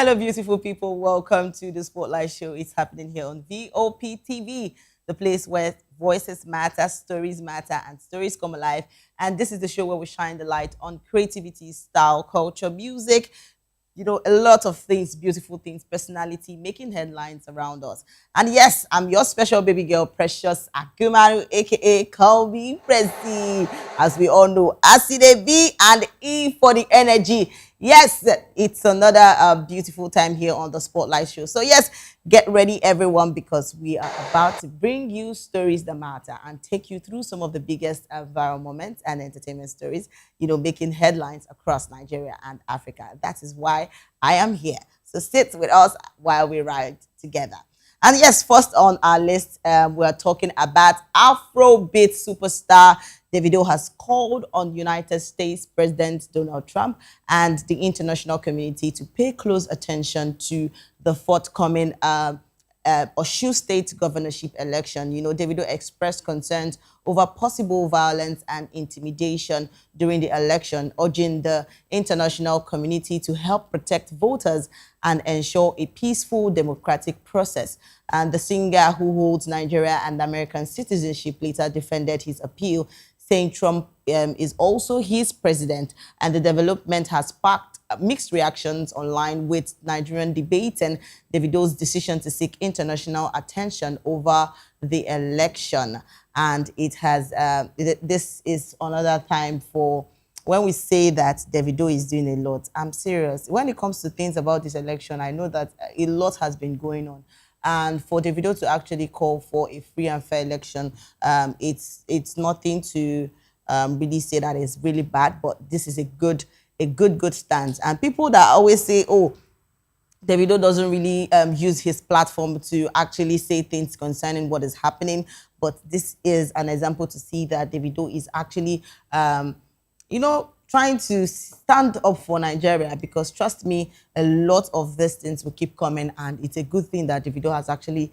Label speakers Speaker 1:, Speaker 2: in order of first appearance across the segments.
Speaker 1: Hello, beautiful people. Welcome to the Spotlight Show. It's happening here on VOP TV, the place where voices matter, stories matter, and stories come alive. And this is the show where we shine the light on creativity, style, culture, music, a lot of things, beautiful things, personality, making headlines around us. And yes, I'm your special baby girl, Precious Akumaru, aka Call Me Prezi. As we all know, Acide B and E for the energy. Yes, it's another beautiful time here on the Spotlight Show. So yes, get ready everyone because we are about to bring you stories that matter and take you through some of the biggest viral moments and entertainment stories, making headlines across Nigeria and Africa. That is why I am here. So sit with us while we ride together. And yes, first on our list, we're talking about Afrobeat superstar Davido has called on United States President Donald Trump and the international community to pay close attention to the forthcoming Osun State governorship election. Davido expressed concerns over possible violence and intimidation during the election, urging the international community to help protect voters and ensure a peaceful democratic process. And the singer, who holds Nigeria and American citizenship, later defended his appeal, saying Trump is also his president, and the development has sparked mixed reactions online, with Nigerian debating Davido's decision to seek international attention over the election. And it has this is another time for when we say that Davido is doing a lot. I'm serious. When it comes to things about this election, I know that a lot has been going on. And for Davido to actually call for a free and fair election, it's nothing to really say that is really bad, but this is a good stance. And people that always say, oh, Davido doesn't really use his platform to actually say things concerning what is happening, but this is an example to see that Davido is actually, trying to stand up for Nigeria, because trust me, a lot of these things will keep coming, and it's a good thing that Davido has actually,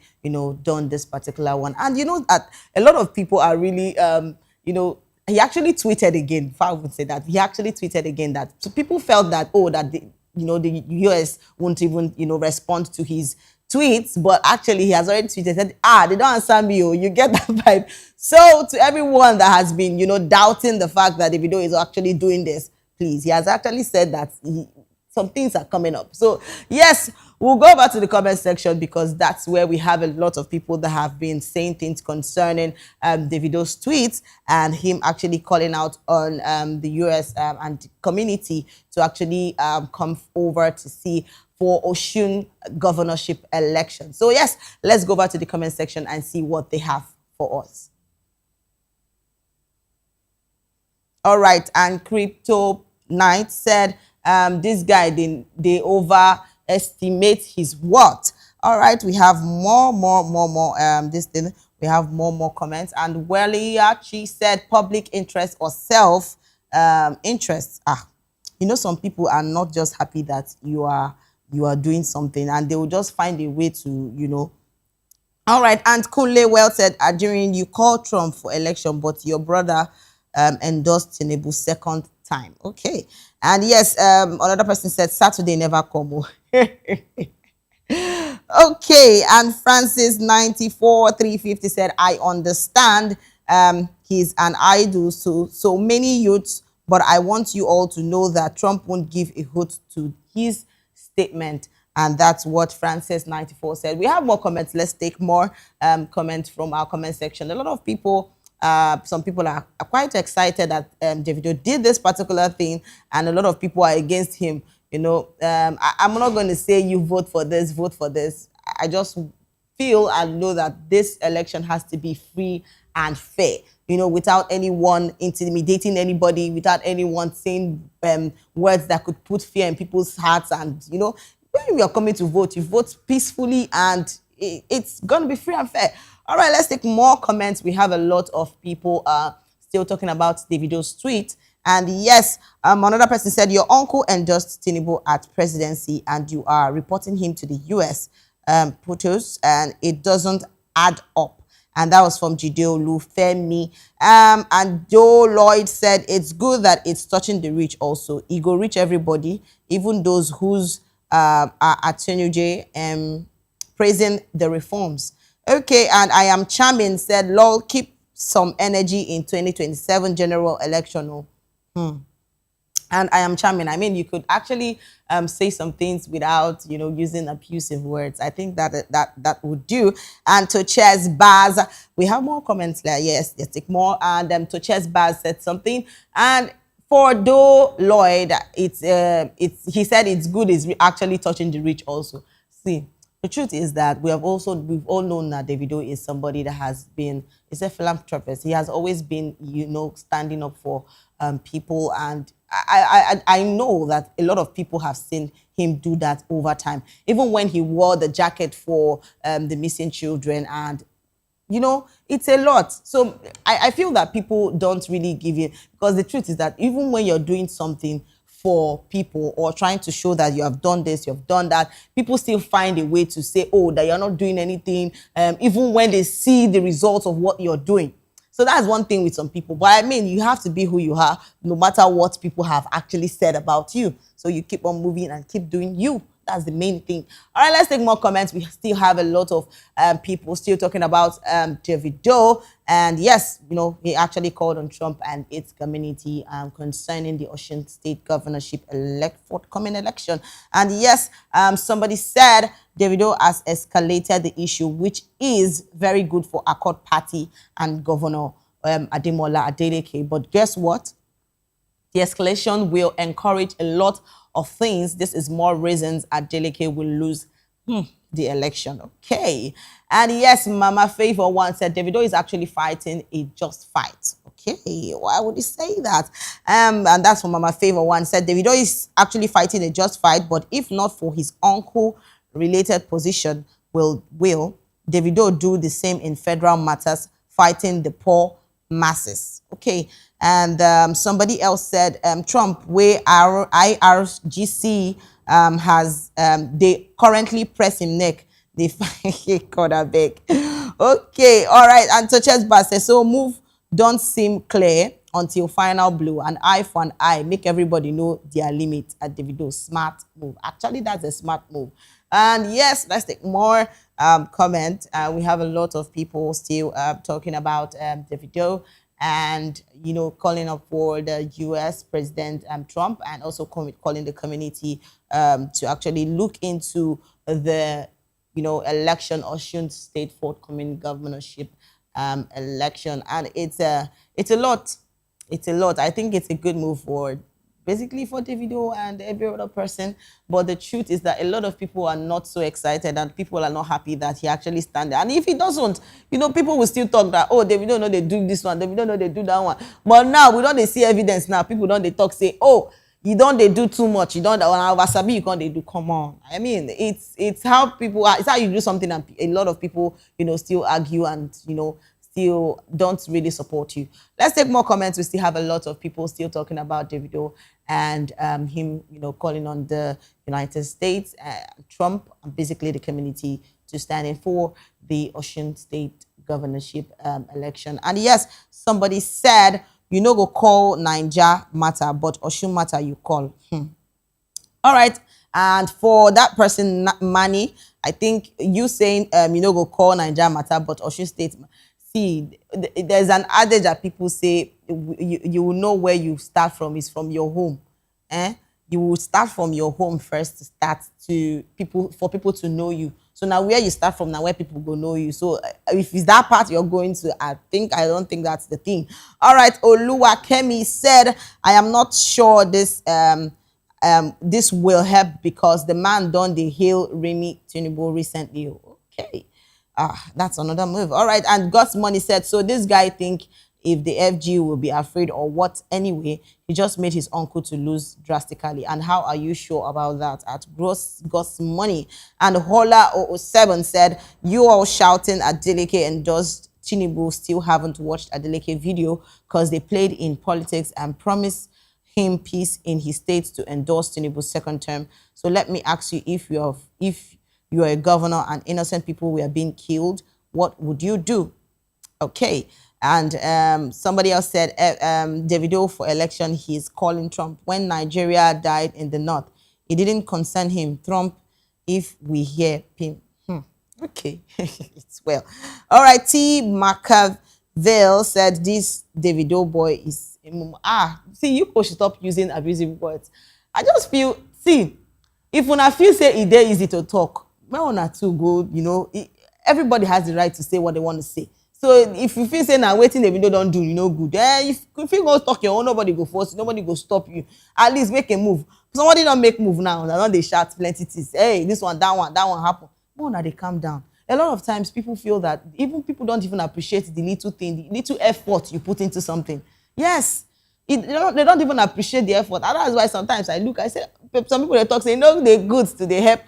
Speaker 1: done this particular one. And that a lot of people are really, he actually tweeted again, if I would say that, he actually tweeted again that, so people felt that, oh, that the US won't even, respond to his tweets, but actually he has already tweeted, said, they don't answer me, oh, you get that vibe. So to everyone that has been, doubting the fact that Davido is actually doing this, please, he has actually said that some things are coming up. So yes, we'll go back to the comment section, because that's where we have a lot of people that have been saying things concerning Davido's tweets and him actually calling out on the US and the community to actually come over to see for Osun governorship election. So yes, let's go back to the comment section and see what they have for us. All right, and Crypto Knight said, this guy, they overestimate his worth. All right, we have more, this thing. We have more comments. And Weliachi said, public interest or self interest. Some people are not just happy that you are doing something, and they will just find a way to, All right, and Kunle well said, Adrian, you called Trump for election, but your brother endorsed Tinubu second time. Okay. And yes, another person said, Saturday never come. Okay. And Francis 94 350 said, I understand he's an idol, so many youths, but I want you all to know that Trump won't give a hoot to his statement. And that's what Francis 94 said. We have more comments. Let's take more comments from our comment section. A lot of people, some people are quite excited that Davido did this particular thing, and a lot of people are against him. I'm not going to say you vote for this, vote for this. I just feel and know that this election has to be free and fair, without anyone intimidating anybody, without anyone saying words that could put fear in people's hearts. And, when you are coming to vote, you vote peacefully, and it's going to be free and fair. All right, let's take more comments. We have a lot of people still talking about Davido's tweet. And yes, another person said, your uncle endorsed Tinubu at presidency and you are reporting him to the US POTUS, and it doesn't add up. And that was from Jideo Lufemi. And Joe Lloyd said, it's good that it's touching the rich also. It go reach everybody, even those whose Atunuje, praising the reforms. Okay, and I am charming said, lol, keep some energy in 2027 general election. Oh. And I am charming. I mean, you could actually say some things without, using abusive words. I think that would do. And to Chess Baz, we have more comments there. Yes, let's take more. And to Chess Baz said something. And for Doe Lloyd, he said it's good. It's actually touching the rich also. See, the truth is that we've all known that Davido is somebody that is a philanthropist. He has always been, standing up for people, and I know that a lot of people have seen him do that over time. Even when he wore the jacket for the missing children, and it's a lot. So I feel that people don't really give in, because the truth is that even when you're doing something for people or trying to show that you have done this, you have done that, people still find a way to say, oh, that you're not doing anything, even when they see the results of what you're doing. So that's one thing with some people. But I mean, you have to be who you are, no matter what people have actually said about you. So you keep on moving and keep doing you. That's the main thing. All right, let's take more comments. We still have a lot of people still talking about Davido. And yes, he actually called on Trump and its community concerning the Osun State governorship forthcoming election. And yes, somebody said Davido has escalated the issue, which is very good for Accord Party and Governor Ademola Adeleke. But guess what? The escalation will encourage a lot of things. This is more reasons Adeleke will lose the election. Okay. And yes, Mama Favor one said Davido is actually fighting a just fight. Okay. Why would he say that? And that's for Mama Favor one said Davido is actually fighting a just fight, but if not for his uncle related position, will Davido do the same in federal matters, fighting the poor masses? Okay. And somebody else said Trump, where our IRGC has they currently press him neck. They quarter back. Okay, all right. And Touches Bass says, so move don't seem clear until final blow. An eye for an eye, make everybody know their limit at Davido. Smart move. Actually, that's a smart move. And yes, let's take more comment. We have a lot of people still talking about Davido, and calling up for the U.S. President Trump, and also calling the community to actually look into the election, Osun State forthcoming governorship election. And it's a lot. It's a lot. I think it's a good move forward, basically for Davido and every other person. But the truth is that a lot of people are not so excited, and people are not happy that he actually stand there. And if he doesn't, people will still talk that, oh, Davido know they do this one, Davido know they do that one. But now we don't see evidence now. People don't they talk, say, oh, you don't they do too much. You don't wasabi, you can't they do. Come on. I mean, it's how people are, it's how you do something, and a lot of people, still argue and still don't really support you. Let's take more comments. We still have a lot of people still talking about Davido and him, calling on the United States, Trump, and basically the community to stand in for the Osun State governorship election. And yes, somebody said, go call Niger matter, but Osun matter you call. All right. And for that person, Manny, I think you saying, go call Niger matter, but Osun State. See, there's an adage that people say, you will know where you start from is from your home. You will start from your home first to start for people to know you. So now where you start from, now where people will know you. So if it's that part you're going to, I don't think that's the thing. All right, Oluwa Kemi said, I am not sure this this will help because the man done the hail Remy Tinubu recently. Okay. That's another move. All right. And God's Money said, so this guy think if the FG will be afraid or what anyway, he just made his uncle to lose drastically. And how are you sure about that? At God's Money. And Hola07 said, you all shouting at Adeleke endorsed Tinubu still haven't watched Adeleke video because they played in politics and promised him peace in his state to endorse Tinubu's second term. So let me ask you, if you are a governor and innocent people were being killed, what would you do? Okay. And somebody else said, Davido for election, he's calling Trump. When Nigeria died in the north, It didn't concern him. Trump, if we hear him. Okay, it's well. All right, T. Machiavel said this Davido boy is see, you should stop using abusive words. I just feel, see, if una feel say it dey easy to talk, when una two go, everybody has the right to say what they want to say. So if you feel say na wetin Davido don do, good, if you go talk your own, nobody go force you, nobody go stop you. At least make a move. Somebody don't make move now, they don dey shout plenty things. Hey, this one, that one happen. More na dey calm down. A lot of times people feel that even people don't even appreciate the little thing, the little effort you put into something. Yes, they don't even appreciate the effort. And that's why sometimes I say, some people they talk say, they're good to the help.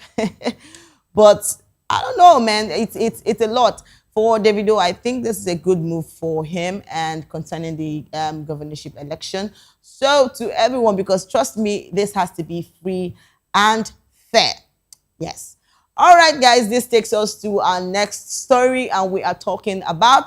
Speaker 1: But I don't know, man. It's a lot for Davido. I think this is a good move for him and concerning the governorship election. So to everyone, because trust me, this has to be free and fair. Yes. All right, guys, this takes us to our next story, and we are talking about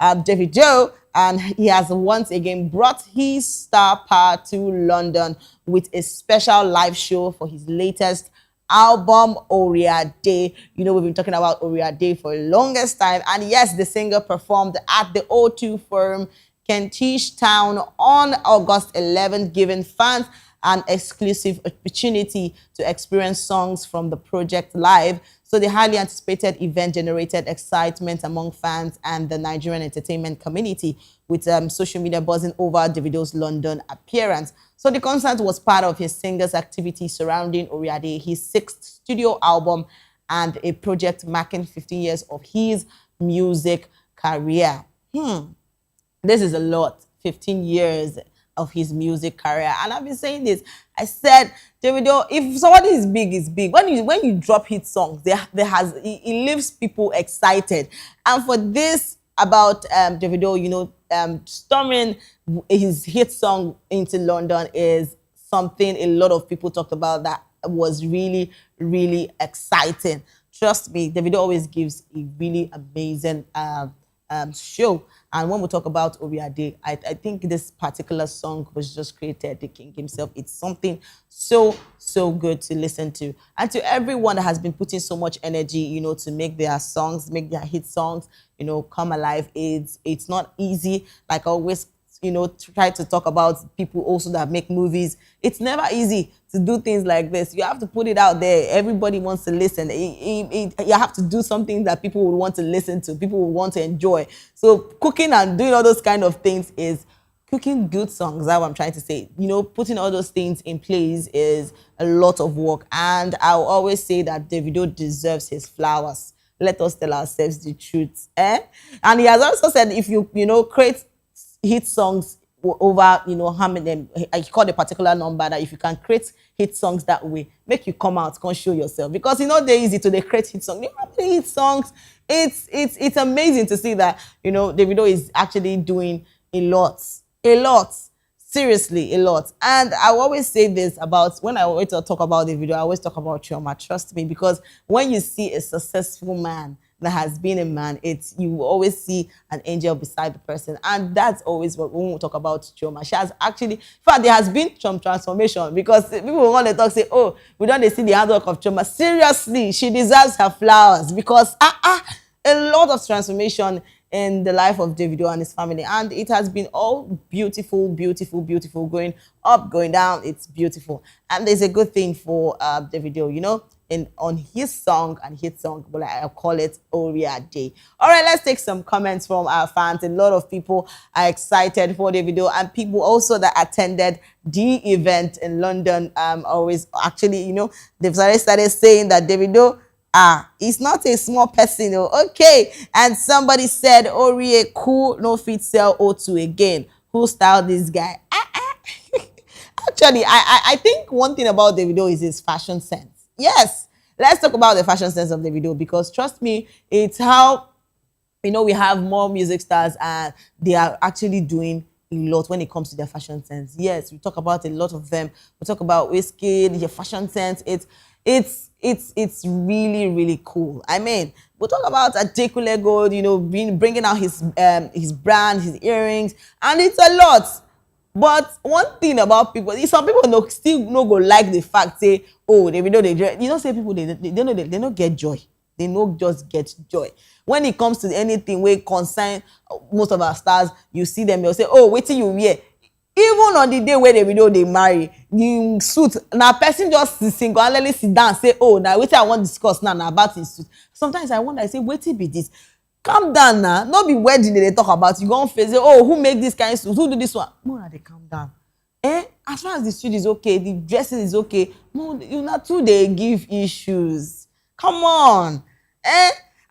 Speaker 1: Davido, and he has once again brought his star power to London with a special live show for his latest album, Oriade. We've been talking about Oriade for the longest time, and yes, the singer performed at the O2 Forum, Kentish Town on August 11th, giving fans an exclusive opportunity to experience songs from the project live. So the highly anticipated event generated excitement among fans and the Nigerian entertainment community, with social media buzzing over Davido's London appearance. So the concert was part of his singer's activity surrounding Oriade, his 6th studio album, and a project marking 15 years of his music career. This is a lot, 15 years of his music career. And I've been saying this. I said, Davido, if somebody is big, it's big. When you drop hit songs, it leaves people excited. And for this about Davido, storming his hit song into London is something a lot of people talked about that was really, really exciting. Trust me, Davido always gives a really amazing show. And when we talk about Oriade, I think this particular song was just created, the king himself. It's something so good to listen to. And to everyone that has been putting so much energy, to make their songs, make their hit songs, come alive. It's not easy. Like I always try to talk about people also that make movies. It's never easy to do things like this. You have to put it out there. Everybody wants to listen. You have to do something that people will want to listen to, people will want to enjoy. So cooking and doing all those kind of things is cooking good songs. That's what I'm trying to say. Putting all those things in place is a lot of work. And I'll always say that Davido deserves his flowers. Let us tell ourselves the truth. And he has also said, if you create hit songs over, how many, I call a particular number, that if you can create hit songs that way, make you come out, come show yourself. Because they're easy to create hit songs. Hit songs, it's amazing to see that, Davido is actually doing a lot, seriously, a lot. And I always say this about, when I always talk about Davido, I always talk about Chioma, trust me, because when you see a successful man that has been a man, you will always see an angel beside the person. And that's always what when we talk about Chioma. She has actually, in fact, there has been some transformation, because people want to talk, say, oh, we don't see the handwork of Chioma. Seriously, she deserves her flowers, because a lot of transformation in the life of Davido and his family. And it has been all beautiful, beautiful, beautiful, going up, going down. It's beautiful. And there's a good thing for Davido, on his song and hit song, but I'll call it Oriade. All right, let's take some comments from our fans. A lot of people are excited for Davido, and people also that attended the event in London always actually, they've started saying that Davido, he's not a small person. Okay. And somebody said, Orie cool, no fit sell O2 again. Who styled this guy? Actually, I think one thing about Davido is his fashion sense. Yes, let's talk about the fashion sense of Davido, because trust me, it's how, we have more music stars and they are actually doing a lot when it comes to their fashion sense. Yes, we talk about a lot of them. We talk about Wizkid, your fashion sense. It's really, really cool. I mean, we'll talk about Adekule Gold, bringing out his brand, his earrings, and it's a lot. But one thing about people, some people no still no go like the fact say, oh, they know they you know say people they don't get joy. They no just get joy. When it comes to anything wey concern most of our stars, you see them, they'll say, oh, wait till you wear. Even on the day wey Davido dey marry, the suit na person just single-handedly sit down say, oh, na wetin I wan discuss now na about his suit. Sometimes I wonder, I say, wetin be this? Calm down now. No be wedding they talk about. You go on face say, oh, who make this kind of suit? Who do this one? More they calm down. As far as the suit is okay, the dressing is okay. No, you not too they give issues. Come on.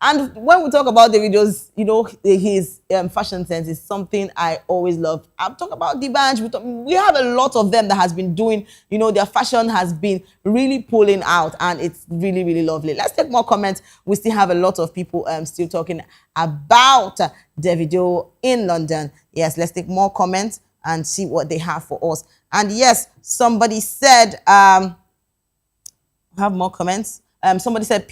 Speaker 1: And when we talk about the videos, you know, his fashion sense is something I always love. I'm talking about the bunch. We have a lot of them that has been doing, you know, their fashion has been really pulling out, and it's really, really lovely. Let's take more comments. We still have a lot of people still talking about Davido in London. Yes, let's take more comments and see what they have for us. And yes, somebody said, have more comments. Somebody said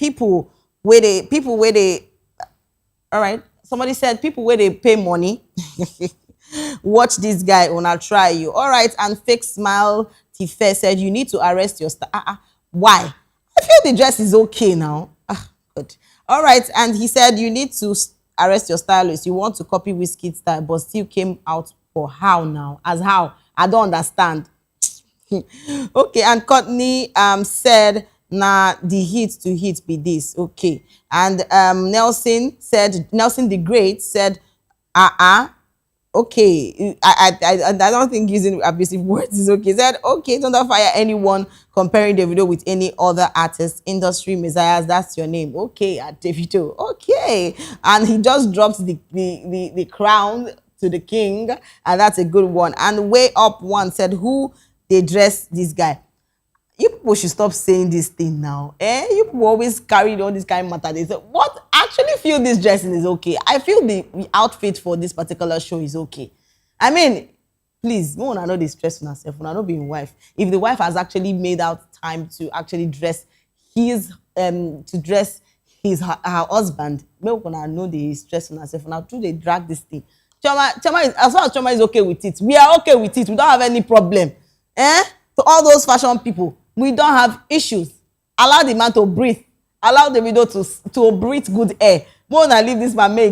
Speaker 1: all right. Somebody said people where they pay money. Watch this guy when I try you. All right. And fake smile Tife said you need to arrest your star. Why? I feel the dress is okay now. Good. All right. And he said you need to arrest your stylist. You want to copy Wizkid's style, but still came out for how now? As how? I don't understand. Okay. And Courtney said, nah, the hit to hit be this. Okay. And Nelson the Great said, okay. I don't think using abusive words is okay. He said, okay, don't fire anyone comparing Davido with any other artist, industry messiahs. That's your name. Okay, at Davido. Okay. And he just dropped the crown to the king, and that's a good one. And Way Up One said, who they dress this guy? You people should stop saying this thing now. You people always carry on this kind of matter. They say, what? I actually feel this dressing is okay. I feel the outfit for this particular show is okay. I mean, please, no one know this stress on herself. When I know being wife. If the wife has actually made out time to actually dress her husband, no one know the stress on herself. Now, do they drag this thing? Choma is, as far as Choma is okay with it, we are okay with it. We don't have any problem. To all those fashion people, we don't have issues. Allow the man to breathe. Allow the widow to breathe good air. More than leave this man may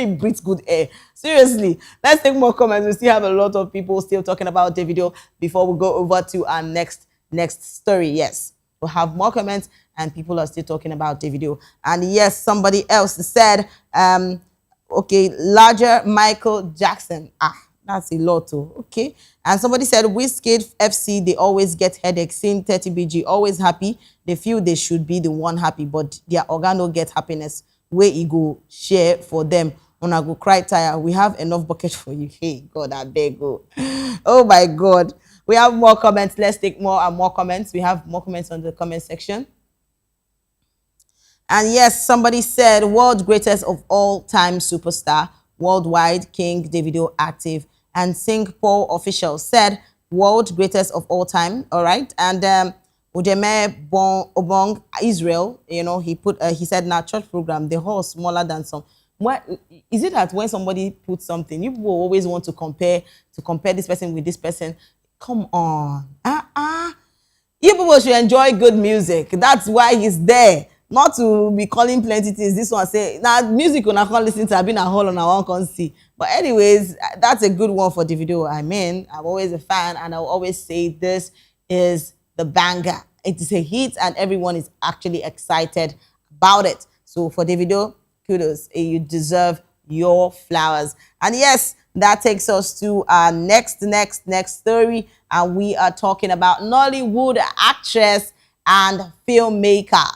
Speaker 1: breathe good air. Seriously, let's take more comments. We still have a lot of people still talking about Davido before we go over to our next story. Yes, we'll have more comments and people are still talking about Davido. And yes, somebody else said, okay, larger Michael Jackson. That's a lot too. Okay. And somebody said, Wizkid FC, they always get headaches. Seeing 30BG, always happy. They feel they should be the one happy, but their organo get happiness. Where you go share for them. When I go cry tire, we have enough bucket for you. Hey, God, I beg you. Oh my God. We have more comments. Let's take more and more comments. We have more comments on the comment section. And yes, somebody said, world greatest of all time superstar, worldwide, King Davido active. And Singapore official said, world greatest of all time. All right. And Ujeme Obong, Israel, you know, he said, now church program, the whole smaller than some. What is it that when somebody puts something, you will always want to compare this person with this person? Come on. You people should enjoy good music. That's why he's there. Not to be calling plenty things. This one say, now music when I can't listen to, I've been a whole and I won't can see. But anyways, that's a good one for Davido. I mean, I'm always a fan and I'll always say this is the banger. It is a hit and everyone is actually excited about it. So for Davido, kudos. You deserve your flowers. And yes, that takes us to our next story. And we are talking about Nollywood actress and filmmaker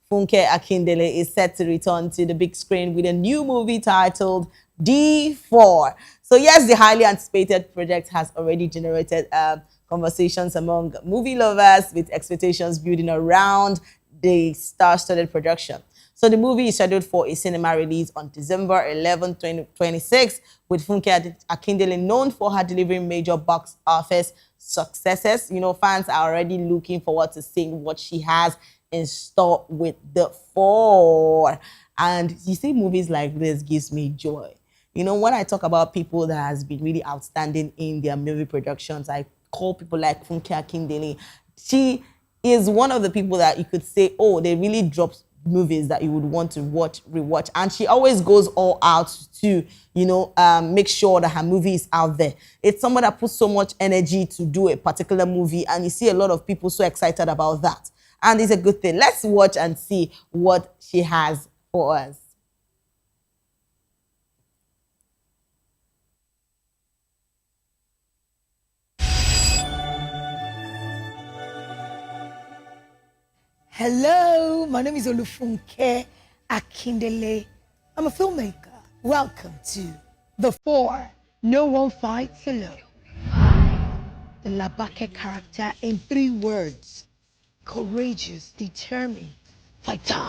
Speaker 1: Funke Akindele is set to return to the big screen with a new movie titled The4. So yes, the highly anticipated project has already generated conversations among movie lovers with expectations building around the star-studded production. So the movie is scheduled for a cinema release on December 11, 2026, with Funke Akindele known for her delivering major box office successes. You know, fans are already looking forward to seeing what she has in store with The Four. And you see, movies like this gives me joy. You know, when I talk about people that has been really outstanding in their movie productions, I call people like Funke Akindele. She is one of the people that you could say, oh, they really dropped movies that you would want to watch, rewatch. And she always goes all out to, make sure that her movie is out there. It's someone that puts so much energy to do a particular movie, and you see a lot of people so excited about that. And it's a good thing. Let's watch and see what she has for us.
Speaker 2: Hello, my name is Funke Akindele. I'm a filmmaker. Welcome to The Four. No one fights alone. The Labake character in 3 words: courageous, determined, fighter.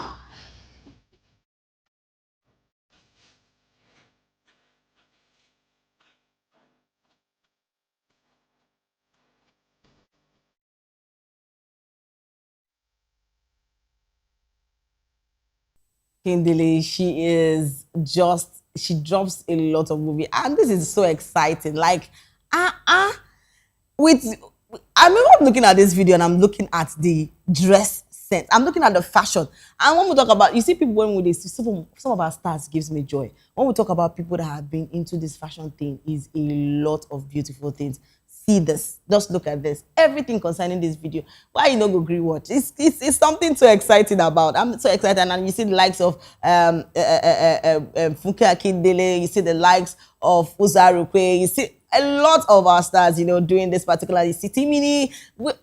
Speaker 1: Kindle, she drops a lot of movie, and this is so exciting. Like, with I remember I'm looking at this video and I'm looking at the dress sense. I'm looking at the fashion. And when we talk about, you see people when they see some of our stars gives me joy. When we talk about people that have been into this fashion thing, is a lot of beautiful things. See this. Just look at this. Everything concerning this video. Why you not go green watch? It's something so exciting about. I'm so excited, and you see the likes of Funke Akindele. You see the likes of Uzarukwe. You see a lot of our stars, doing this particular City Mini.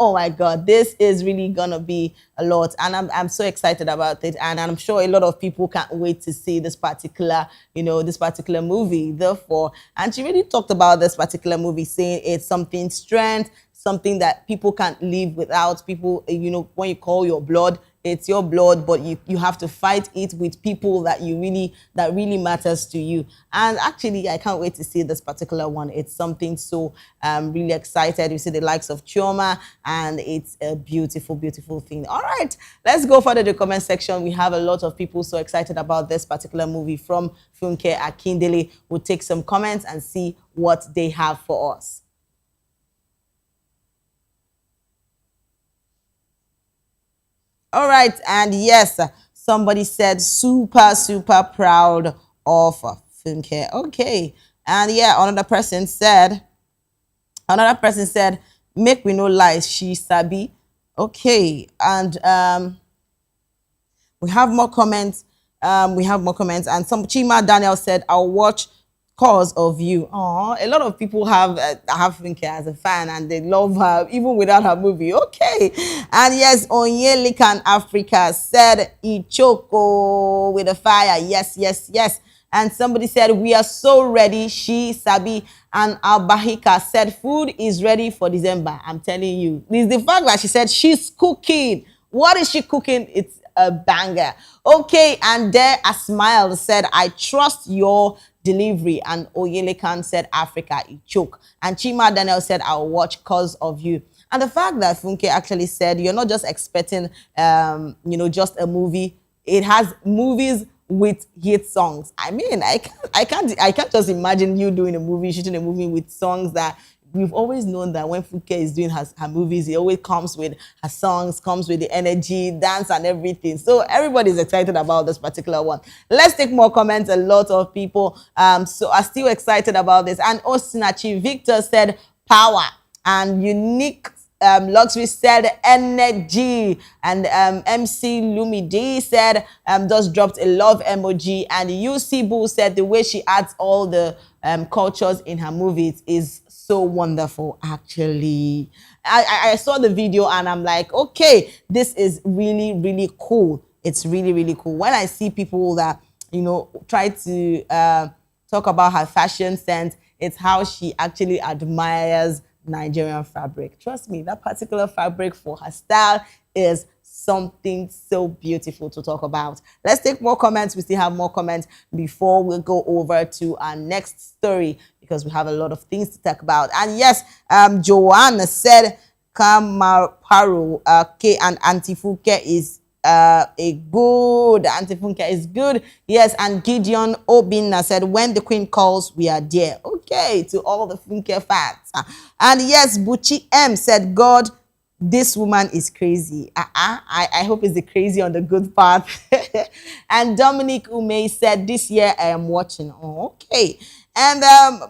Speaker 1: Oh my God, this is really gonna be a lot, and I'm so excited about it, and I'm sure a lot of people can't wait to see this particular, this particular movie. Therefore, and she really talked about this particular movie, saying it's something strength, something that people can't live without. People, when you call your blood, it's your blood, but you have to fight it with people that really matters to you. And actually, I can't wait to see this particular one. It's something so really excited. You see the likes of Chioma, and it's a beautiful, beautiful thing. All right, let's go further to the comment section. We have a lot of people so excited about this particular movie from Funke Akindele. We'll take some comments and see what they have for us. All right, and yes, somebody said super, super proud of Funke. Okay, and yeah, another person said, make we no lies, she sabi. Okay, and we have more comments. And some Chima Daniel said, I'll watch Cause of You. Oh, a lot of people have Funke as a fan, and they love her even without her movie. Okay, and yes, Onyelikan Africa said Ichoko with a fire. Yes, yes, yes. And somebody said, we are so ready. She Sabi. And Albahika said, food is ready for December. I'm telling you, it's the fact that she said she's cooking. What is she cooking? It's a banger. Okay, and there a smile said, I trust your delivery. And Oyelekan said, Africa, it choke. And Chima Daniel said, I'll watch Cause of You. And the fact that Funke actually said, you're not just expecting, just a movie. It has movies with hit songs. I mean, I can't just imagine you doing a movie, shooting a movie with songs that we've always known that when Funke is doing her movies, it always comes with her songs, comes with the energy, dance, and everything. So everybody's excited about this particular one. Let's take more comments. A lot of people so are still excited about this. And Osinachi Victor said power, and Unique Luxury said energy, and MC Lumi D said just dropped a love emoji, and UC Boo said the way she adds all the cultures in her movies is so wonderful. Actually, I saw the video and I'm like, okay, this is really, really cool. It's really, really cool. When I see people that try to talk about her fashion sense, it's how she actually admires Nigerian fabric. Trust me, that particular fabric for her style is something so beautiful to talk about. Let's take more comments. We still have more comments before we go over to our next story, because we have a lot of things to talk about. And yes, Joanna said Kamaparu and Auntie Funke is a good. Auntie Funke is good. Yes, and Gideon Obinna said, when the queen calls, we are there. Okay, to all the Funke fans. And yes, Buchi M said, God, this woman is crazy. I hope it's the crazy on the good part. And Dominic Ume said, this year I am watching. Oh, okay. And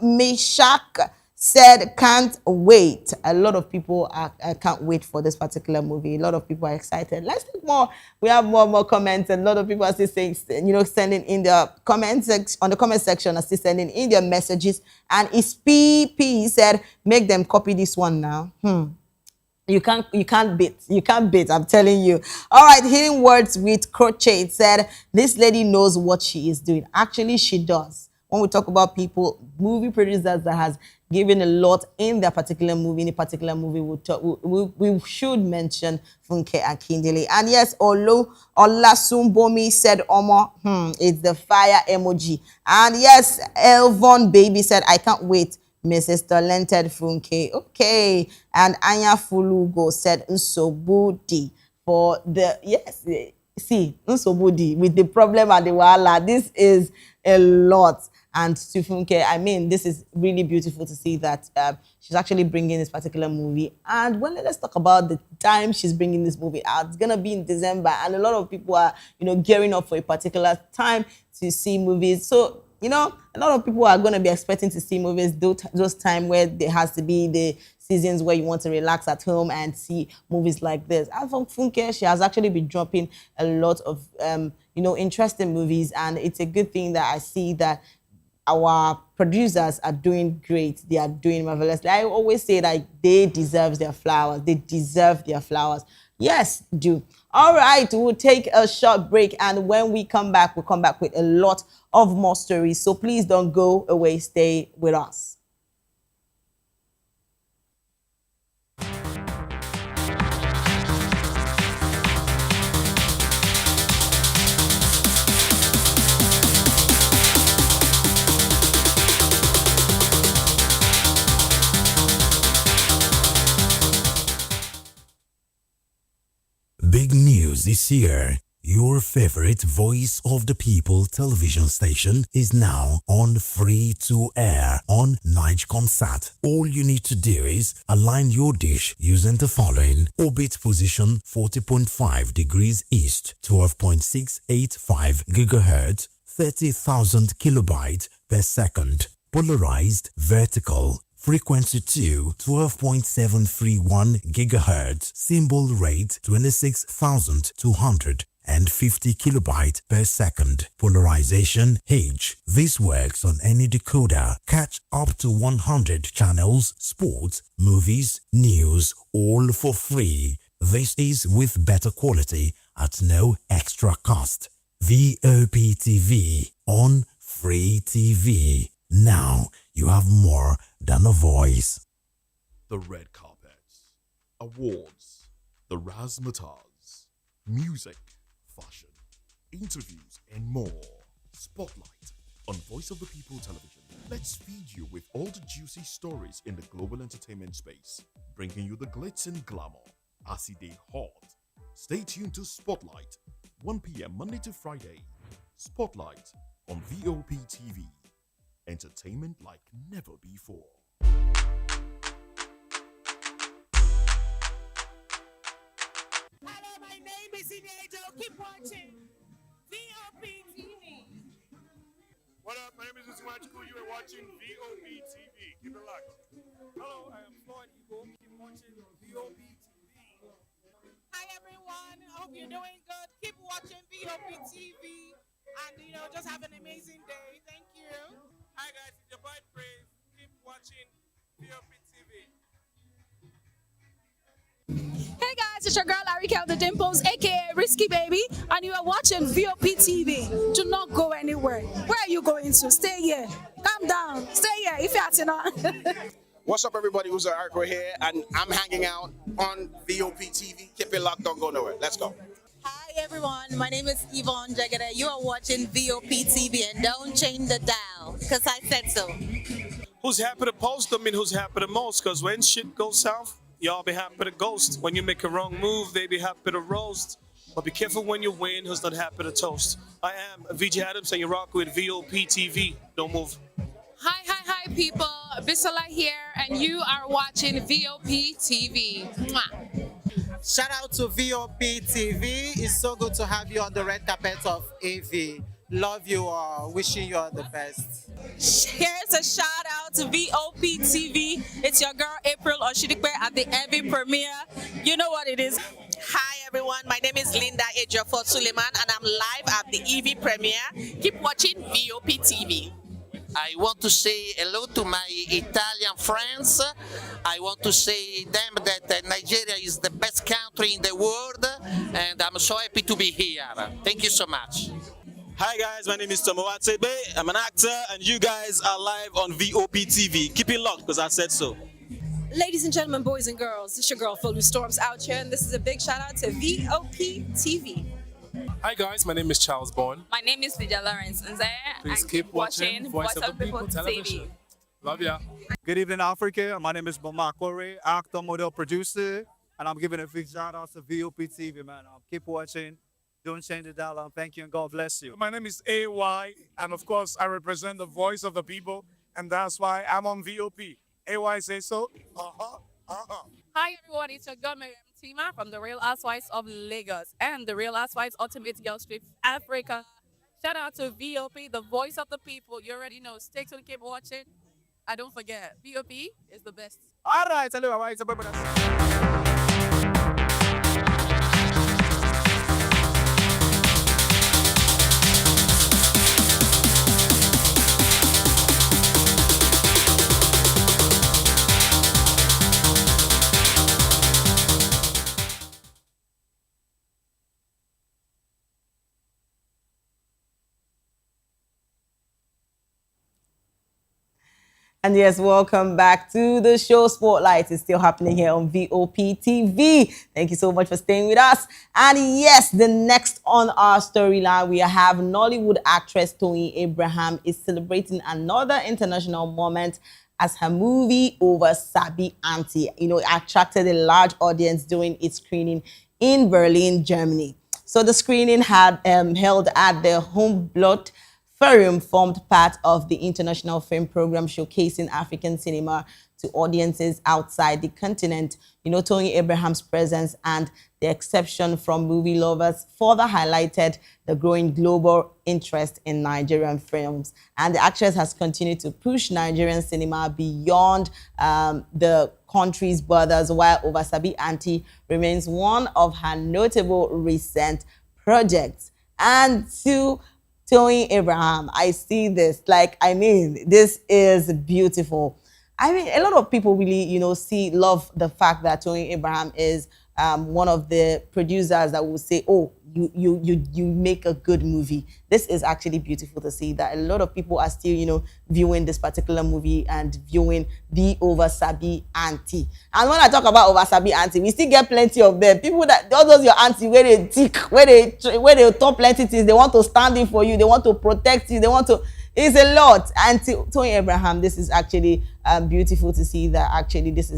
Speaker 1: Meshach said, can't wait. A lot of people can't wait for this particular movie. A lot of people are excited. Let's take more. We have more comments, and a lot of people are still saying, sending in the comments on the comment section, are still sending in their messages. And it's PP said, make them copy this one now. You can't beat. I'm telling you. All right, healing words with crochet said, this lady knows what she is doing. Actually, she does. When we talk about people, movie producers that has given a lot in their particular movie, we should mention Funke Akindele. And yes, Olasunbomi said, Omo, it's the fire emoji. And yes, Elvon Baby said, I can't wait. Mrs. Talented Funke. Okay. And Anya Fulugo said Nsobudi for the, yes, see, Nsobudi with the problem and the wahala. This is a lot. And to Funke, I mean, this is really beautiful to see that she's actually bringing this particular movie. And well, let's talk about the time she's bringing this movie out. It's going to be in December. And a lot of people are, gearing up for a particular time to see movies. So, a lot of people are going to be expecting to see movies those time where there has to be the seasons where you want to relax at home and see movies like this. And from Funke, she has actually been dropping a lot of, interesting movies. And it's a good thing that I see that our producers are doing great. They are doing marvelously. I always say that they deserve their flowers. They deserve their flowers. Yes, do. All right, we'll take a short break. And when we come back, we'll come back with a lot of more stories. So please don't go away. Stay with us.
Speaker 3: Big news this year. Your favorite Voice of the People television station is now on free to air on Nigecomsat. All you need to do is align your dish using the following: orbit position 40.5 degrees east, 12.685 gigahertz, 30,000 kilobytes per second. Polarized vertical. Frequency 2, 12.731 gigahertz. Symbol rate 26,250 kilobytes per second. Polarization H. This works on any decoder. Catch up to 100 channels, sports, movies, news, all for free. This is with better quality at no extra cost. VOP TV on Free TV. Now you have more than a voice.
Speaker 4: The red carpets, awards, the razzmatazz, music, fashion, interviews, and more. Spotlight on Voice of the People television. Let's feed you with all the juicy stories in the global entertainment space, bringing you the glitz and glamour as it is hot. Stay tuned to Spotlight, 1 p.m. Monday to Friday. Spotlight on VOP TV. Entertainment like never before.
Speaker 5: Hello, my name is Inedo. Keep watching VOP TV.
Speaker 6: What up? My name is Usimachiku. You are watching VOP TV. Keep it locked.
Speaker 7: Hello, I am Floyd Eagle. Keep watching VOP TV.
Speaker 5: Hi, everyone. I hope you're doing good. Keep watching VOP TV. And, just have an amazing day. Thank you.
Speaker 7: Hi guys, it's your boy Praise. Keep watching VOP TV.
Speaker 8: Hey guys, it's your girl Larry Kel the Dimples, aka Risky Baby, and you are watching VOP TV. Do not go anywhere. Where are you going to? Stay here. Calm down. Stay here if you're not.
Speaker 9: What's up, everybody? Who's Arco here, and I'm hanging out on VOP TV. Keep it locked. Don't go nowhere. Let's go.
Speaker 10: Hi everyone, my name is Yvonne Jagade. You are watching VOP TV and don't change the dial, because I said so.
Speaker 7: Who's happy to post them and who's happy the most? Because when shit goes south, y'all be happy to ghost. When you make a wrong move, they be happy to roast.
Speaker 11: But be careful when you win, who's not happy to toast. I am VJ Adams and you rock with VOP TV. Don't move.
Speaker 12: Hi, people. Bisola here, and you are watching VOP TV. Mwah.
Speaker 13: Shout out to VOP TV. It's so good to have you on the red carpet of AV. Love you all. Wishing you all the best.
Speaker 10: Here's a shout out to VOP TV. It's your girl April Oshidikwe at the AV premiere. You know what it is. Hi everyone, my name is Linda Ejiofor Suleiman and I'm live at the EV premiere. Keep watching VOP TV.
Speaker 14: I want to say hello to my Italian friends. I want to say them that Nigeria is the best country in the world, and I'm so happy to be here. Thank you so much.
Speaker 11: Hi guys, my name is Tomo Atebe. I'm an actor and you guys are live on VOP TV. Keep it locked because I said so.
Speaker 15: Ladies and gentlemen, boys and girls, it's your girl Phil Storms out here, and this is a big shout out to VOP TV.
Speaker 7: Hi guys, my name is Charles Bourne.
Speaker 16: My name is Lydia Lawrence Nze.
Speaker 7: Please keep watching Voice of the People television. Love ya.
Speaker 17: Good evening, Africa. My name is Mama Kore, actor, model, producer, and I'm giving a big shout out to VOP TV, man. Keep watching. Don't change the dial. Thank you and God bless you.
Speaker 6: My name is AY, and of course, I represent the voice of the people, and that's why I'm on VOP. AY say so.
Speaker 12: Hi, everyone. It's your girl, Miriam Tima from The Real Housewives of Lagos and The Real Housewives Ultimate Girls Trip Africa. Shout out to VOP, the voice of the people. You already know. Stay tuned, keep watching. And don't forget, VOP is the best.
Speaker 17: All right, hello.
Speaker 1: And yes, welcome back to the show. Spotlight is still happening here on VOP TV. Thank you so much for staying with us. And yes, the next on our storyline, we have Nollywood actress Toyin Abraham is celebrating another international moment as her movie Over Sabi Auntie, attracted a large audience during its screening in Berlin, Germany. So the screening had held at the Humboldt Forum formed part of the international film program showcasing African cinema to audiences outside the continent. Toyin Abraham's presence and the exception from movie lovers further highlighted the growing global interest in Nigerian films. And the actress has continued to push Nigerian cinema beyond the country's borders, while Over Sabi Auntie remains one of her notable recent projects. And to Toyin Abraham, I see this, this is beautiful. A lot of people really, love the fact that Toyin Abraham is one of the producers that will say, oh, you make a good movie. This is actually beautiful to see that a lot of people are still, viewing this particular movie and viewing the Over Sabi Auntie. And when I talk about Over Sabi Auntie, we still get plenty of them. People that, all those your auntie, where they tick, where they talk plenty things, they want to stand in for you, they want to protect you, they want to, it's a lot. And Toyin Abraham, this is actually beautiful to see that actually this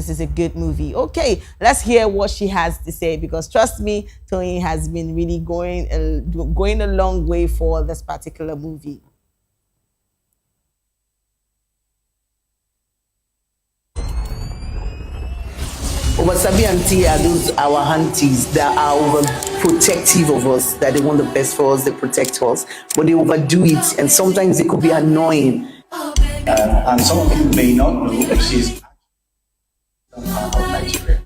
Speaker 1: is a good movie. Okay, let's hear what she has to say, because trust me, Toyin has been really going a long way for this particular movie.
Speaker 18: Over Sabi Auntie are those our aunties that are over protective of us, that they want the best for us, they protect us, but they overdo it, and sometimes it could be annoying.
Speaker 19: And some of you may not know she's of Nigeria.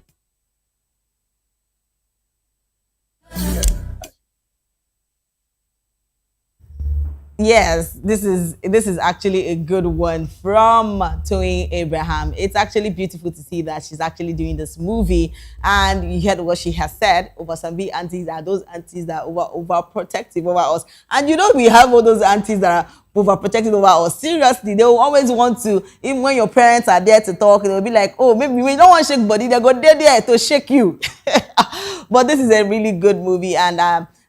Speaker 1: Yes, this is actually a good one from Toyin Abraham. It's actually beautiful to see that she's actually doing this movie, and you heard what she has said. Over Sabi aunties are those aunties that are overprotective over us, and we have all those aunties that are overprotective over us. Seriously, they will always want to, even when your parents are there to talk, they'll be like, oh, maybe we don't want to shake body, they go there to shake you. But this is a really good movie, and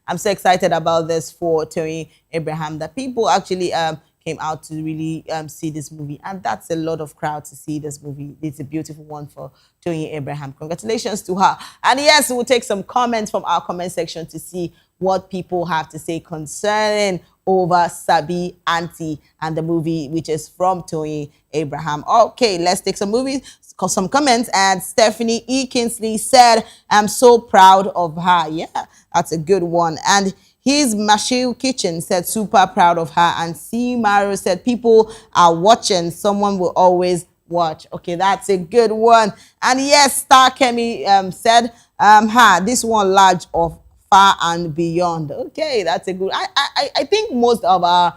Speaker 1: I'm so excited about this for Toyin Abraham, that people actually came out to really see this movie. And that's a lot of crowd to see this movie. It's a beautiful one for Toyin Abraham. Congratulations to her. And yes, we'll take some comments from our comment section to see what people have to say concerning over Sabi Auntie and the movie, which is from Toyin Abraham. Okay, let's take some some comments. And Stephanie E. Kinsley said, I'm so proud of her. Yeah, that's a good one. And his Mashil Kitchen said, super proud of her. And C. Mario said, people are watching. Someone will always watch. Okay, that's a good one. And yes, Star Kemi said, this one large of far and beyond. Okay, that's a good. I think most of our,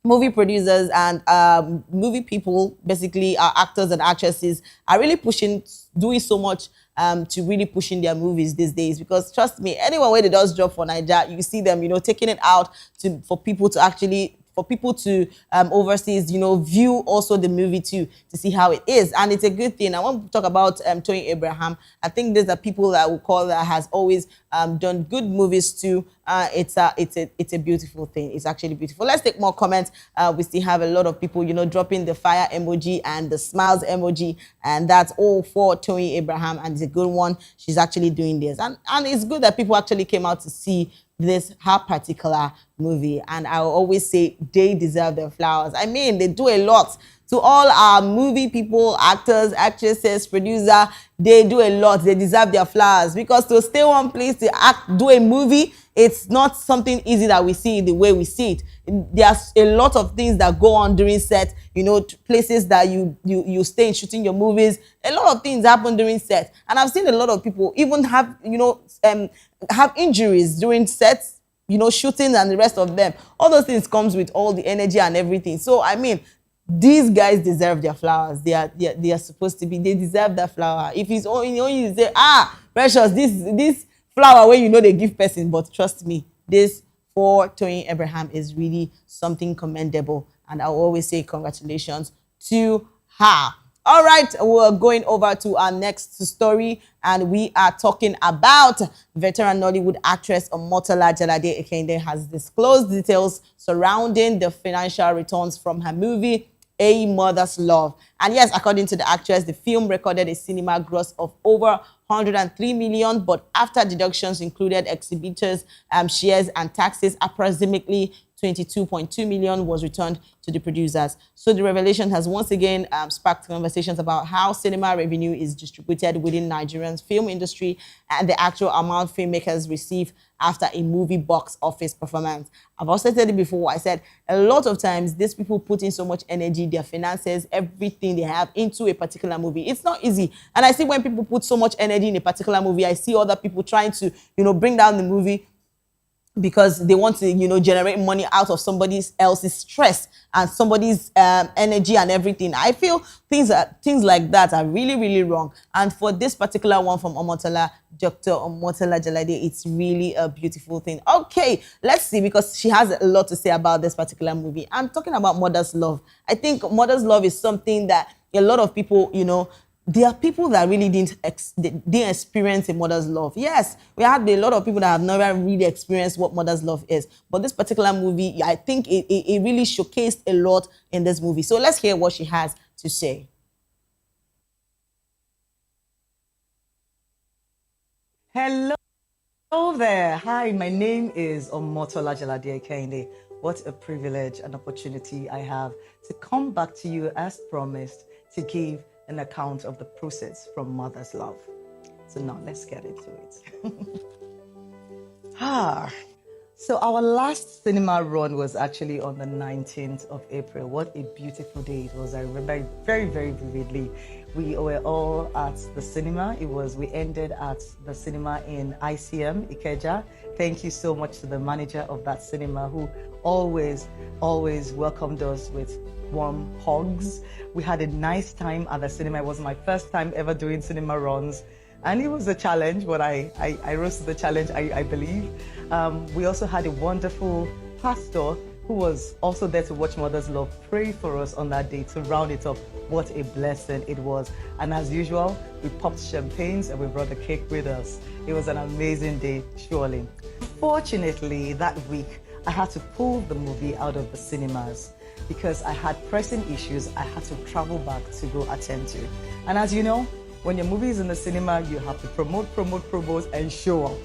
Speaker 1: movie producers and movie people, basically actors and actresses, are really doing so much to really pushing their movies these days. Because trust me, anyone where they does job for Nigeria, you see them, taking it out for people to overseas, view also the movie too, to see how it is. And it's a good thing. I want to talk about Toyin Abraham. I think there's a people that will call that has always done good movies too. It's a beautiful thing. It's actually beautiful. Let's take more comments. We still have a lot of people, dropping the fire emoji and the smiles emoji. And that's all for Toyin Abraham. And it's a good one. She's actually doing this. And it's good that people actually came out to see her particular movie. And I will always say they deserve their flowers. I mean, they do a lot. To all our movie people, actors, actresses, producer, they do a lot. They deserve their flowers, because to stay one place to do a movie, it's not something easy that we see the way we see it. There's a lot of things that go on during set, places that you stay in shooting your movies. A lot of things happen during set. And I've seen a lot of people even have, have injuries during sets, shooting and the rest of them. All those things comes with all the energy and everything. So, I mean, these guys deserve their flowers. They are supposed to be. They deserve that flower. If it's only you say, precious, this flower where they give person, but trust me, this for Toyin Abraham is really something commendable, and I always say congratulations to her. All right, we're going over to our next story, and we are talking about veteran Nollywood actress Omotola Jalade has disclosed details surrounding the financial returns from her movie A Mother's Love. And yes, according to the actress, the film recorded a cinema gross of over 103 million, but after deductions included exhibitors, shares and taxes, approximately 22.2 million was returned to the producers. So the revelation has once again sparked conversations about how cinema revenue is distributed within Nigerian's film industry and the actual amount filmmakers receive after a movie box office performance. I've also said it before. I said a lot of times these people put in so much energy, their finances, everything they have into a particular movie. It's not easy. And I see when people put so much energy in a particular movie, I see other people trying to, bring down the movie because they want to, generate money out of somebody else's stress and somebody's energy and everything. I feel things like that are really, really wrong. And for this particular one from Omotola, Dr. Omotola Jalade, it's really a beautiful thing. Okay, let's see, because she has a lot to say about this particular movie. I'm talking about Mother's Love. I think Mother's Love is something that a lot of people, there are people that really didn't experience a mother's love. Yes, we had a lot of people that have never really experienced what mother's love is. But this particular movie, I think it really showcased a lot in this movie. So let's hear what she has to say.
Speaker 20: Hello there. Hi, my name is Omotola Jalade. What a privilege and opportunity I have to come back to you as promised to give an account of the process from mother's love. So now let's get into it. So our last cinema run was actually on the 19th of April. What a beautiful day it was. I remember very, very vividly. We were all at the cinema. We ended at the cinema in ICM, Ikeja. Thank you so much to the manager of that cinema who always welcomed us with warm hugs. We had a nice time at the cinema. It was my first time ever doing cinema runs. And it was a challenge, but I rose to the challenge, I believe. We also had a wonderful pastor who was also there to watch Mother's Love pray for us on that day to round it up. What a blessing it was. And as usual, we popped champagnes and we brought the cake with us. It was an amazing day, surely. Fortunately, that week, I had to pull the movie out of the cinemas because I had pressing issues I had to travel back to go attend to. And as you know, when your movie is in the cinema, you have to promote, and show up.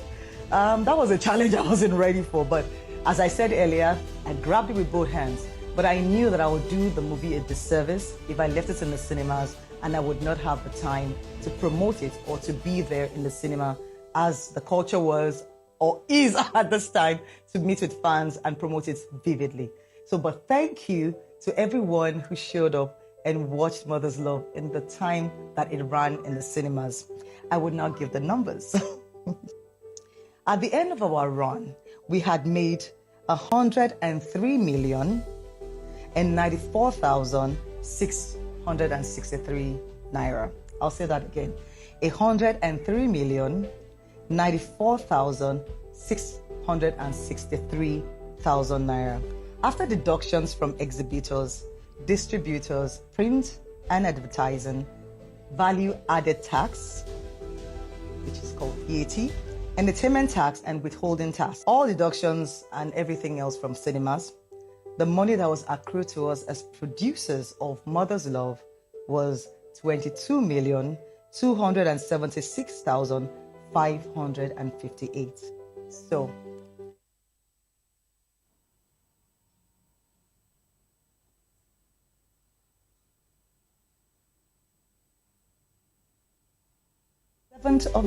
Speaker 20: That was a challenge I wasn't ready for, but as I said earlier, I grabbed it with both hands. But I knew that I would do the movie a disservice if I left it in the cinemas and I would not have the time to promote it or to be there in the cinema as the culture was or is at this time to meet with fans and promote it vividly. So, but thank you to everyone who showed up and watched Mother's Love in the time that it ran in the cinemas. I would now give the numbers. At the end of our run, we had made 103,094,663 naira. I'll say that again. 103,094,663 naira. After deductions from exhibitors, distributors, print and advertising, value added tax, which is called VAT, entertainment tax and withholding tax, all deductions and everything else from cinemas, the money that was accrued to us as producers of Mother's Love was 22,276,558. So,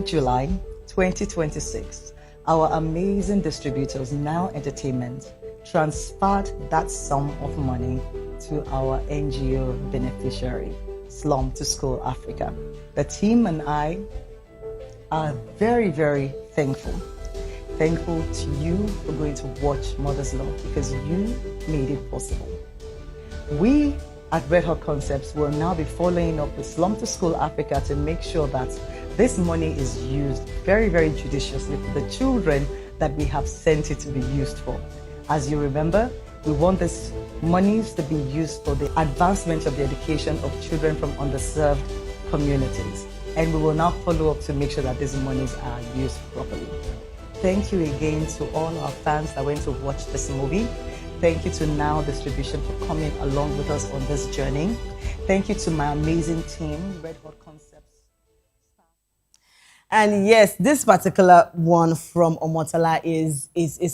Speaker 20: July 2026, our amazing distributors, Now Entertainment, transferred that sum of money to our NGO beneficiary, Slum to School Africa. The team and I are very, very thankful. Thankful to you for going to watch Mother's Love because you made it possible. We at Red Hot Concepts will now be following up with Slum to School Africa to make sure that this money is used very, very judiciously for the children that we have sent it to be used for. As you remember, we want this monies to be used for the advancement of the education of children from underserved communities. And we will now follow up to make sure that these monies are used properly. Thank you again to all our fans that went to watch this movie. Thank you to Now Distribution for coming along with us on this journey. Thank you to my amazing team, Red Hot Concepts.
Speaker 1: And yes, this particular one from Omotola is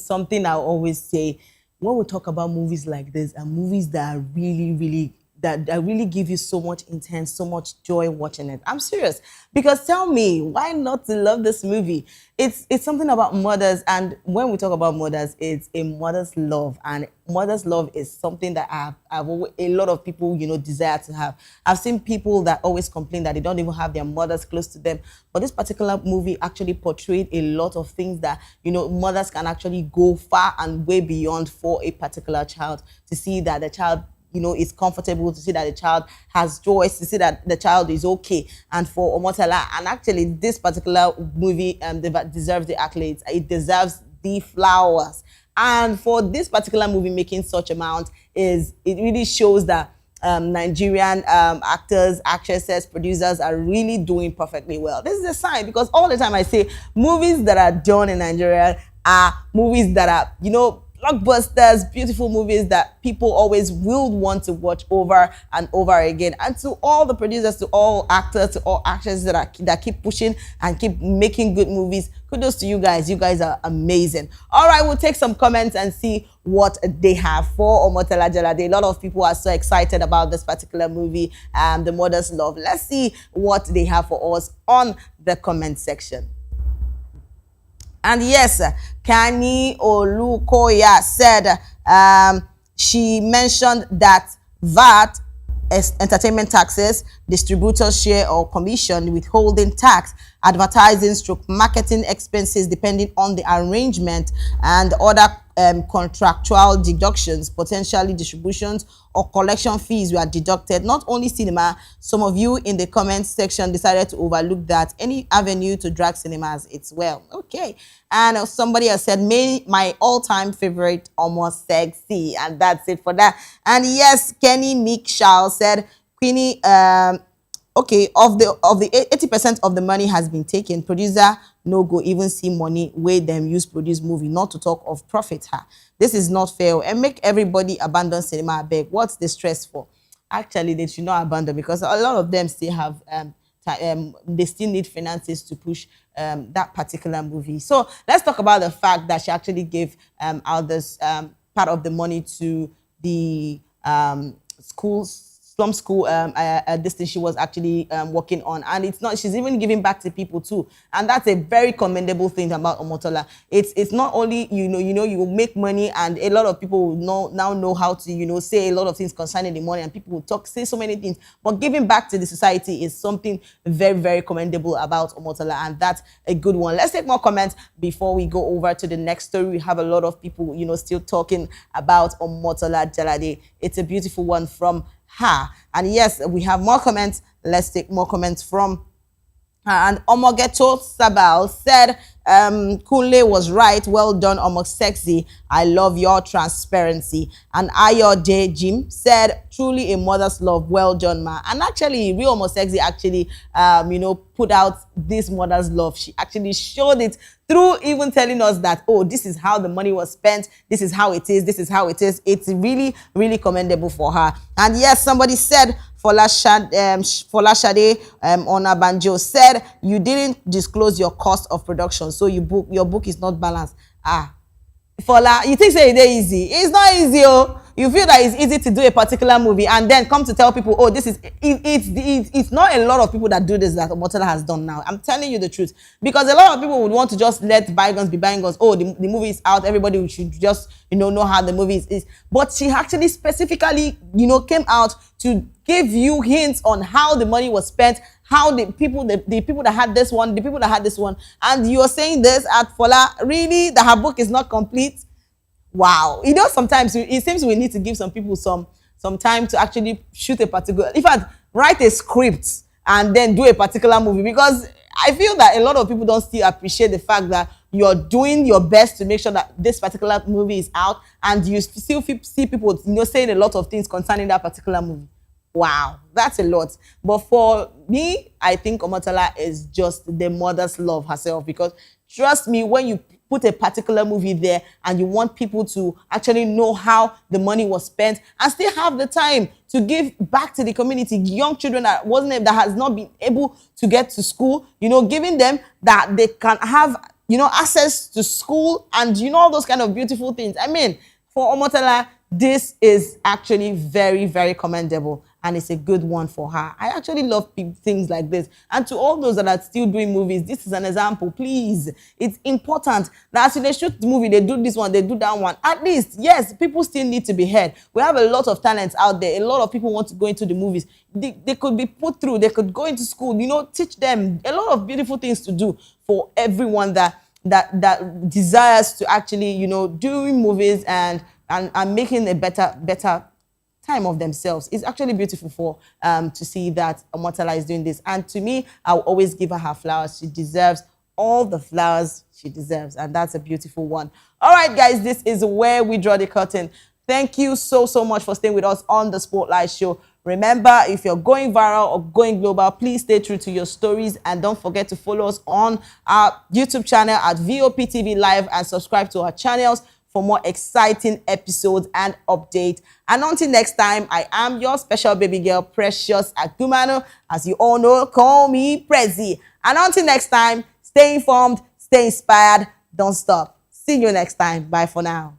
Speaker 1: something I always say when we talk about movies like this and movies that are really that really give you so much intense, so much joy watching it. I'm serious. Because tell me, why not to love this movie? It's something about mothers, and when we talk about mothers, it's a mother's love. And mother's love is something that I've always, a lot of people, desire to have. I've seen people that always complain that they don't even have their mothers close to them. But this particular movie actually portrayed a lot of things that, mothers can actually go far and way beyond for a particular child, to see that the child is comfortable, to see that the child has joy, to see that the child is okay. And for Omotola, and actually this particular movie deserves the accolades. It deserves the flowers. And for this particular movie making such amount, it really shows that Nigerian actors, actresses, producers are really doing perfectly well. This is a sign, because all the time I say movies that are done in Nigeria are movies that are, blockbusters, beautiful movies that people always will want to watch over and over again. And to all the producers, to all actors, to all actresses that keep pushing and keep making good movies, kudos to you guys. You guys are amazing. All right, we'll take some comments and see what they have for Omotola Jalade. A lot of people are so excited about this particular movie, The Mother's Love. Let's see what they have for us on the comment section. And yes, Kani Olukoya said she mentioned that VAT, entertainment taxes, distributors share or commission, withholding tax, advertising stroke marketing expenses depending on the arrangement, and other contractual deductions, potentially distributions or collection fees were deducted. Not only cinema, some of you in the comments section decided to overlook that. Any avenue to drag cinemas, it's well. Okay. And somebody has said, my all-time favorite, Almost Sexy. And that's it for that. And yes, Kenny Meek Shaw said, Queenie, okay, of the 80% of the money has been taken. Producer no go even see money where them use produce movie, not to talk of profit. This is not fair and make everybody abandon cinema. Beg, what's the stress for? Actually, they should not abandon because a lot of them still have they still need finances to push that particular movie. So let's talk about the fact that she actually gave out this part of the money to the schools, slum school this thing she was actually working on, and it's not, she's even giving back to people too, and that's a very commendable thing about Omotola. It's not only you will make money, and a lot of people will now know how to say a lot of things concerning the money, and people will say so many things, but giving back to the society is something very, very commendable about Omotola, and that's a good one. Let's take more comments before we go over to the next story. We have a lot of people still talking about Omotola Jalade. It's a beautiful one from her. And yes, we have more comments. Let's take more comments from and Omogeto Sabal said, Kunle was right. Well done, Omo Sexy. I love your transparency. And Ayo J. Jim said, truly a mother's love. Well done, ma. And actually, real Omo Sexy actually, put out this mother's love. She actually showed it through even telling us that, oh, this is how the money was spent. This is how it is. This is how it is. It's really, really commendable for her. And yes, somebody said, Folashade Onabanjo said, you didn't disclose your cost of production, so your book is not balanced. Fola, you think say it's easy? It's not easy. Oh, you feel that it's easy to do a particular movie and then come to tell people, oh, this is it's not a lot of people that do this that Omotola has done now. I'm telling you the truth, because a lot of people would want to just let bygones be bygones. Oh, the movie is out, everybody should just know how the movie is. But she actually specifically came out to give you hints on how the money was spent, how the people that had this one, the people that had this one, and you're saying this at Fola, really, that her book is not complete. Wow. Sometimes it seems we need to give some people some time to actually shoot a particular, in fact, write a script and then do a particular movie, because I feel that a lot of people don't still appreciate the fact that you're doing your best to make sure that this particular movie is out, and you still see people saying a lot of things concerning that particular movie. Wow, that's a lot. But for me, I think Omotola is just the mother's love herself, because trust me, when you put a particular movie there and you want people to actually know how the money was spent and still have the time to give back to the community, young children that has not been able to get to school, giving them that they can have access to school and all those kind of beautiful things. I mean, for Omotola, this is actually very, very commendable, and it's a good one for her. I actually love things like this. And to all those that are still doing movies, this is an example. Please, it's important that as they shoot the movie, they do this one, they do that one. At least, yes, people still need to be heard. We have a lot of talents out there. A lot of people want to go into the movies. They could be put through. They could go into school, teach them a lot of beautiful things to do for everyone that desires to actually, doing movies and making a better time of themselves. It's actually beautiful for to see that Omotola is doing this. And to me, I'll always give her flowers. She deserves all the flowers she deserves, and that's a beautiful one. All right, guys, this is where we draw the curtain. Thank you so much for staying with us on the Spotlight Show. Remember, if you're going viral or going global, please stay true to your stories, and don't forget to follow us on our YouTube channel at VOP TV Live and subscribe to our channels for more exciting episodes and updates. And until next time, I am your special baby girl, Precious Agumano. As you all know, call me Prezi. And until next time, stay informed, stay inspired, don't stop. See you next time. Bye for now.